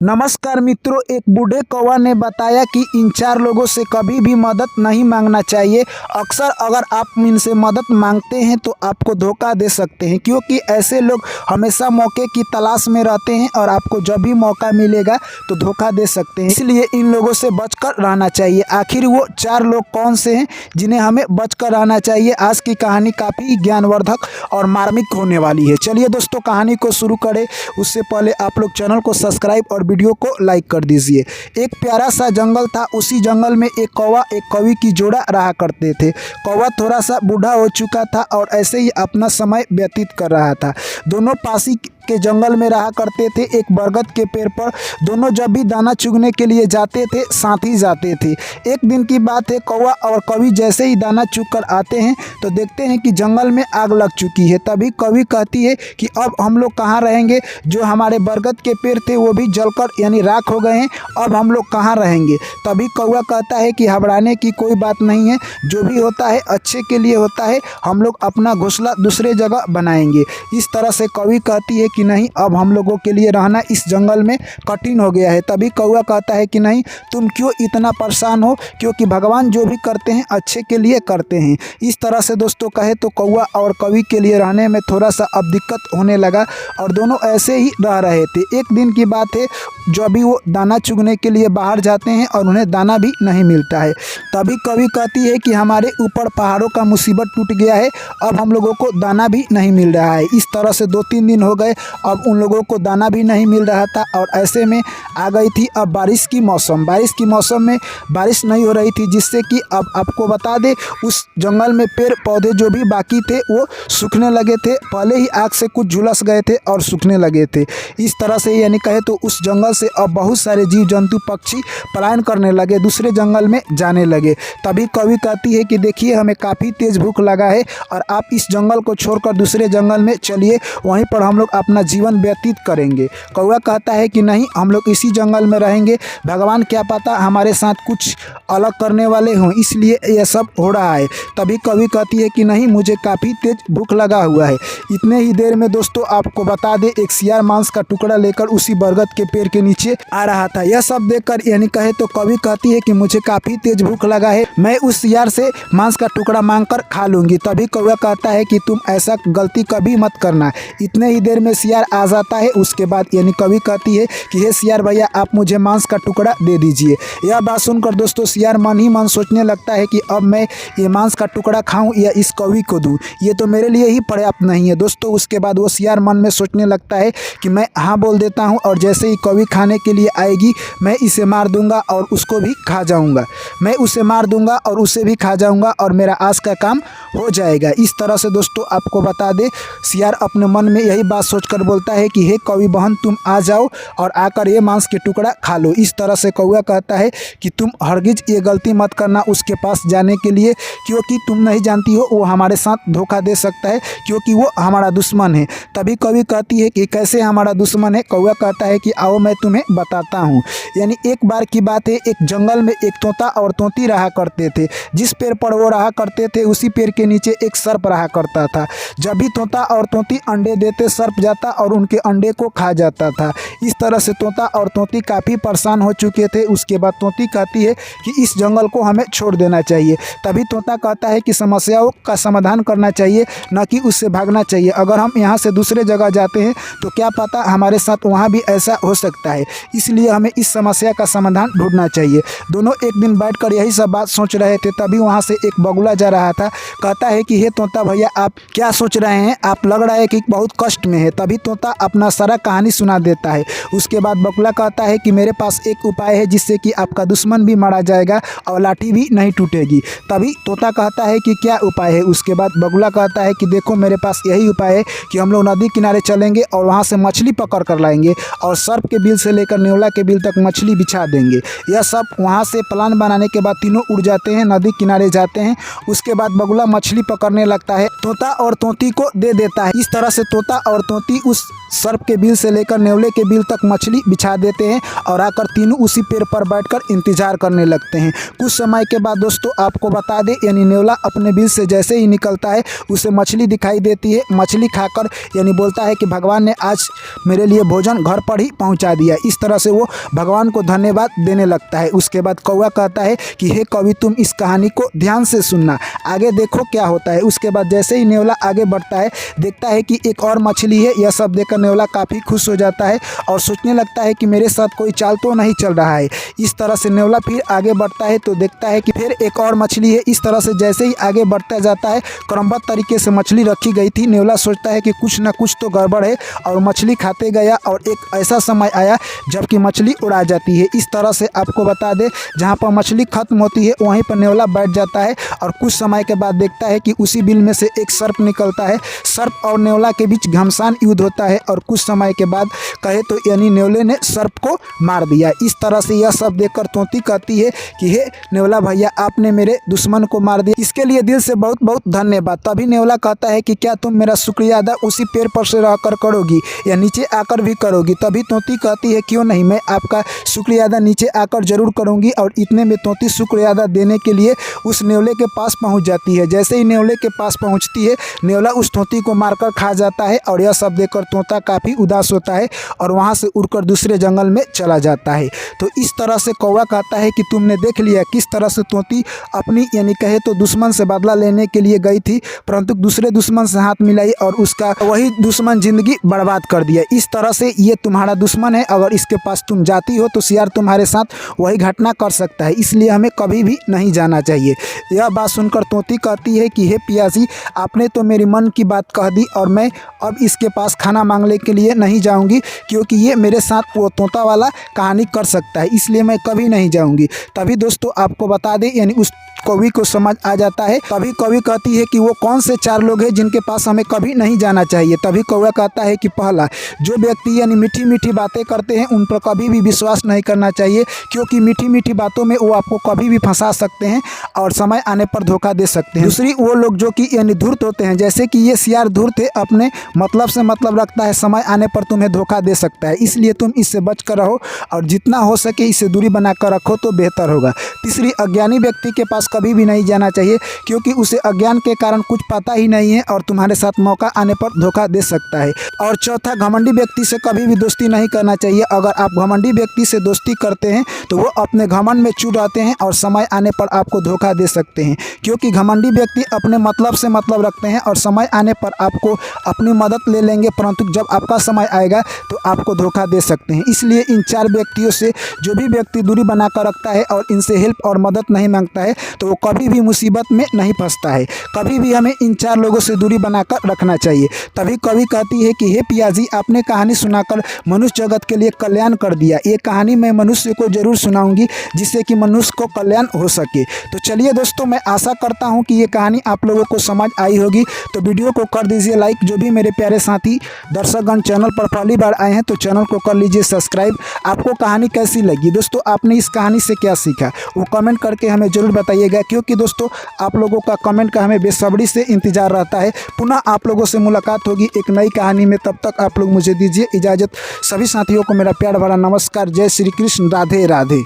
नमस्कार मित्रों, एक बूढ़े कौवा ने बताया कि इन 4 लोगों से कभी भी मदद नहीं मांगना चाहिए। अक्सर अगर आप इनसे मदद मांगते हैं तो आपको धोखा दे सकते हैं, क्योंकि ऐसे लोग हमेशा मौके की तलाश में रहते हैं और आपको जब भी मौका मिलेगा तो धोखा दे सकते हैं। इसलिए इन लोगों से बचकर रहना चाहिए। आखिर वो 4 लोग कौन से हैं जिन्हें हमें बचकर रहना चाहिए? आज की कहानी काफ़ी ज्ञानवर्धक और मार्मिक होने वाली है। चलिए दोस्तों, कहानी को शुरू करें। उससे पहले आप लोग चैनल को सब्सक्राइब और वीडियो को लाइक कर दीजिए। एक प्यारा सा जंगल था। उसी जंगल में एक कौवा एक कौवी की जोड़ा रहा करते थे। कौवा थोड़ा सा बूढ़ा हो चुका था और ऐसे ही अपना समय व्यतीत कर रहा था। दोनों पासी के जंगल में रहा करते थे, एक बरगद के पेड़ पर। दोनों जब भी दाना चुगने के लिए जाते थे, साथ ही जाते थे। एक दिन की बात है, कौवा और कौवी जैसे ही दाना चुग कर आते हैं तो देखते हैं कि जंगल में आग लग चुकी है। तभी कौवी कहती है कि अब हम लोग कहाँ रहेंगे? जो हमारे बरगद के पेड़ थे वो भी जलकर यानी राख हो गए हैं। अब हम लोग कहाँ रहेंगे? तभी कौवा कहता है कि घबराने की कोई बात नहीं है, जो भी होता है अच्छे के लिए होता है। हम लोग अपना घोंसला दूसरे जगह बनाएंगे। इस तरह से कौवी कहती है कि नहीं, अब हम लोगों के लिए रहना इस जंगल में कठिन हो गया है। तभी कौवा कहता है कि नहीं, तुम क्यों इतना परेशान हो, क्योंकि भगवान जो भी करते हैं अच्छे के लिए करते हैं। इस तरह से दोस्तों कहे तो कौवा और कौवी के लिए रहने में थोड़ा सा अब दिक्कत होने लगा और दोनों ऐसे ही रह रहे थे। एक दिन की बात है, जो अभी वो दाना चुगने के लिए बाहर जाते हैं और उन्हें दाना भी नहीं मिलता है। तभी कौवी कहती है कि हमारे ऊपर पहाड़ों का मुसीबत टूट गया है, अब हम लोगों को दाना भी नहीं मिल रहा है। इस तरह से 2-3 दिन हो गए, अब उन लोगों को दाना भी नहीं मिल रहा था और ऐसे में आ गई थी अब बारिश की मौसम। बारिश की मौसम में बारिश नहीं हो रही थी, जिससे कि अब आपको बता दें, उस जंगल में पेड़ पौधे जो भी बाकी थे वो सूखने लगे थे। पहले ही आग से कुछ झुलस गए थे और सूखने लगे थे। इस तरह से यानी कहे तो उस जंगल से अब बहुत सारे जीव जंतु पक्षी पलायन करने लगे, दूसरे जंगल में जाने लगे। तभी कौवी कहती है कि देखिए, हमें काफ़ी तेज़ भूख लगा है और आप इस जंगल को छोड़कर दूसरे जंगल में चलिए, वहीं पर हम लोग अपना जीवन व्यतीत करेंगे। कौवा कहता है कि नहीं, हम लोग इसी जंगल में रहेंगे। भगवान क्या पता हमारे साथ कुछ अलग करने वाले हों, इसलिए यह सब हो रहा है। तभी कौवी कहती है कि नहीं, मुझे काफ़ी तेज भूख लगा हुआ है। इतने ही देर में दोस्तों आपको बता दें, एक सियार मांस का टुकड़ा लेकर उसी बरगद के पेड़ के नीचे आ रहा था। यह सब देखकर यानी कहे तो कौवी कहती है कि मुझे काफ़ी तेज भूख लगा है, मैं उस सियार से मांस का टुकड़ा मांगकर खा लूँगी। तभी कौवा कहता है कि तुम ऐसा गलती कभी मत करना। इतने ही देर में सियार आ जाता है। उसके बाद यानी कौवी कहती है कि हे सियार भैया, आप मुझे मांस का टुकड़ा दे दीजिए। यह बात सुनकर दोस्तों सियार मन ही मन सोचने लगता है कि अब मैं ये मांस का टुकड़ा खाऊं या इस कौवी को दूं, ये तो मेरे लिए ही पर्याप्त नहीं है दोस्तों। उसके बाद वो सियार मन में सोचने लगता है कि मैं हाँ बोल देता हूँ और जैसे ही कौवी खाने के लिए आएगी मैं इसे मार दूंगा और उसको भी खा जाऊंगा। मैं उसे मार दूंगा और उसे भी खा जाऊंगा और मेरा आज का काम हो जाएगा। इस तरह से दोस्तों आपको बता दे, सियार अपने मन में यही बात सोचकर बोलता है कि हे कौवी बहन, तुम आ जाओ और आकर ये मांस के टुकड़ा खा लो। इस तरह से कौवा कहता है कि तुम हरगिज ये गलती मत करना उसके पास जाने के लिए, क्योंकि तुम नहीं जानती हो वो हमारे साथ धोखा दे सकता है, क्योंकि वो हमारा दुश्मन है। तभी कौवी कहती है कि कैसे हमारा दुश्मन है? कौवा कहता है कि आओ मैं तुम्हें बताता हूँ। यानी एक बार की बात है, एक जंगल में एक तोता और तोती रहा करते थे। जिस पेड़ पर वो रहा करते थे उसी पेड़ के नीचे एक सर्प रहा करता था। जब भी तोता और तोती अंडे देते, सर्प जाता और उनके अंडे को खा जाता था। इस तरह से तोता और तोती काफ़ी परेशान हो चुके थे। उसके बाद तोती कहती है कि इस जंगल को हमें छोड़ देना चाहिए। तभी तोता कहता है कि समस्याओं का समाधान करना चाहिए, न कि उससे भागना चाहिए। अगर हम यहाँ से दूसरे जगह जाते हैं तो क्या पता हमारे साथ वहाँ भी ऐसा हो सकता है, इसलिए हमें इस समस्या का समाधान ढूंढना चाहिए। दोनों एक दिन बैठकर यही सब बात सोच रहे थे। तभी वहाँ से एक बगुला जा रहा था। कहता है कि हे तोता भैया, आप क्या सोच रहे हैं? आप लग रहा है कि बहुत कष्ट में है। तभी तोता अपना सारा कहानी सुना देता है। उसके बाद बगुला कहता है कि मेरे पास एक उपाय है जिससे कि आपका दुश्मन भी मारा जाएगा और लाठी भी नहीं टूटेगी। तभी तोता कहता है कि क्या उपाय है? उसके बाद बगुला कहता है कि देखो, मेरे पास यही उपाय है कि हम लोग नदी किनारे चलेंगे और वहाँ से मछली पकड़ कर लाएंगे और सर्प के बिल से लेकर नेवला के बिल तक मछली बिछा देंगे। यह सब वहाँ से प्लान बनाने के बाद तीनों उड़ जाते हैं, नदी किनारे जाते हैं। उसके बाद बगुला मछली पकड़ने लगता है, तोता और तोती को दे देता है। इस तरह से तोता और तोती तोती उस सर्प के बिल से लेकर नेवले के बिल तक मछली बिछा देते हैं और आकर तीनों उसी पेड़ पर बैठकर इंतजार करने लगते हैं। कुछ समय के बाद दोस्तों आपको बता दें, यानी नेवला अपने बिल से जैसे ही निकलता है उसे मछली दिखाई देती है। मछली खाकर यानी बोलता है कि भगवान ने आज मेरे लिए भोजन घर पर ही पहुंचा दिया। इस तरह से वो भगवान को धन्यवाद देने लगता है। उसके बाद कौवा कहता है कि हे कवि, तुम इस कहानी को ध्यान से सुनना, आगे देखो क्या होता है। उसके बाद जैसे ही नेवला आगे बढ़ता है, देखता है कि एक और मछली है। यह सब देखकर नेवला काफ़ी खुश हो जाता है और सोचने लगता है कि मेरे साथ कोई चाल तो नहीं चल रहा है। इस तरह से नेवला फिर आगे बढ़ता है तो देखता है कि फिर एक और मछली है। इस तरह से जैसे ही आगे बढ़ता जाता है, क्रमबद्ध तरीके से मछली रखी गई थी। नेवला सोचता है कि कुछ ना कुछ तो गड़बड़ है और मछली खाते गया और एक ऐसा समय आया जबकि मछली उड़ा जाती है। इस तरह से आपको बता दें, जहाँ पर मछली खत्म होती है वहीं पर नेवला बैठ जाता है और कुछ समय के बाद देखता है कि उसी बिल में से एक सर्प निकलता है। सर्प और नेवला के बीच घमासान युद्ध होता है और कुछ समय के बाद कहे तो यानी नेवले ने सर्प को मार दिया। इस तरह से यह सब देखकर तोती कहती है कि हे नेवला भैया, आपने मेरे दुश्मन को मार दिया, इसके लिए दिल से बहुत बहुत धन्यवाद। तभी नेवला कहता है कि क्या तुम मेरा शुक्रिया अदा उसी पेड़ पर से रहकर करोगी या नीचे आकर भी करोगी। तभी तोती कहती है क्यों नहीं, मैं आपका शुक्रिया अदा नीचे आकर जरूर करूंगी। और इतने में तोती शुक्रिया अदा देने के लिए उस नेवले के पास पहुंच जाती है। जैसे ही नेवले के पास पहुंचती है, नेवला उस तोती को मारकर खा जाता है और यह सब देखकर तोता काफ़ी उदास होता है और वहां से उड़कर दूसरे जंगल में चला जाता है। तो इस तरह से कौवा कहता है कि तुमने देख लिया किस तरह से तोती अपनी यानी कहे तो दुश्मन से बदला लेने के लिए गई थी, परंतु दूसरे दुश्मन से हाथ मिलाई और उसका वही दुश्मन जिंदगी बर्बाद कर दिया। इस तरह से ये तुम्हारा दुश्मन है, अगर इसके पास तुम जाती हो तो शियार तुम्हारे साथ वही घटना कर सकता है, इसलिए हमें कभी भी नहीं जाना चाहिए। यह बात सुनकर तोती कहती है कि हे पियासी, आपने तो मेरी मन की बात कह दी और मैं अब इसके पास खाना मांगने के लिए नहीं जाऊंगी, क्योंकि ये मेरे साथ वो तोता वाला कहानी कर सकता है, इसलिए मैं कभी नहीं जाऊंगी। तभी दोस्तों आपको बता दें, यानी उस कवि को समझ आ जाता है। तभी कवि कहती है कि वो कौन से 4 लोग हैं जिनके पास हमें कभी नहीं जाना चाहिए। तभी कौवा कहता है कि पहला, जो व्यक्ति यानी मीठी मीठी बातें करते हैं उन पर कभी भी विश्वास नहीं करना चाहिए, क्योंकि मीठी मीठी बातों में वो आपको कभी भी फंसा सकते हैं और समय आने पर धोखा दे सकते हैं। दूसरी, वो लोग जो कि यानी धूर्त होते हैं, जैसे कि ये शियार धूर्त है, अपने मतलब से मतलब रखता है, समय आने पर तुम्हें धोखा दे सकता है, इसलिए तुम इससे बच कर रहो और जितना हो सके इससे दूरी बनाकर रखो तो बेहतर होगा। तीसरी, अज्ञानी व्यक्ति के पास कभी भी नहीं जाना चाहिए, क्योंकि उसे अज्ञान के कारण कुछ पता ही नहीं है और तुम्हारे साथ मौका आने पर धोखा दे सकता है। और चौथा, घमंडी व्यक्ति से कभी भी दोस्ती नहीं करना चाहिए। अगर आप घमंडी व्यक्ति से दोस्ती करते हैं तो वो अपने घमंड में चूर रहते हैं और समय आने पर आपको धोखा दे सकते हैं, क्योंकि घमंडी व्यक्ति अपने मतलब से मतलब रखते हैं और समय आने पर आपको अपनी मदद ले लेंगे, परंतु जब आपका समय आएगा तो आपको धोखा दे सकते हैं। इसलिए इन 4 व्यक्तियों से जो भी व्यक्ति दूरी बनाकर रखता है और इनसे हेल्प और मदद नहीं मांगता है तो वो कभी भी मुसीबत में नहीं फंसता है। कभी भी हमें इन 4 लोगों से दूरी बनाकर रखना चाहिए। तभी कवि कहती है कि हे पियाजी, आपने कहानी सुनाकर मनुष्य जगत के लिए कल्याण कर दिया। ये कहानी मैं मनुष्य को जरूर सुनाऊंगी जिससे कि मनुष्य को कल्याण हो सके। तो चलिए दोस्तों, मैं आशा करता हूँ कि ये कहानी आप लोगों को समझ आई होगी। तो वीडियो को कर दीजिए लाइक। जो भी मेरे प्यारे साथी दर्शकगण चैनल पर पहली बार आए हैं तो चैनल को कर लीजिए सब्सक्राइब। आपको कहानी कैसी लगी दोस्तों, आपने इस कहानी से क्या सीखा वो कमेंट करके हमें जरूर बताइएगा, क्योंकि दोस्तों आप लोगों का कमेंट का हमें बेसब्री से इंतजार रहता है। पुनः आप लोगों से मुलाकात होगी एक नई कहानी में, तब तक आप लोग मुझे दीजिए इजाज़त। सभी साथियों को मेरा प्यार भरा नमस्कार। जय श्री कृष्ण, राधे राधे।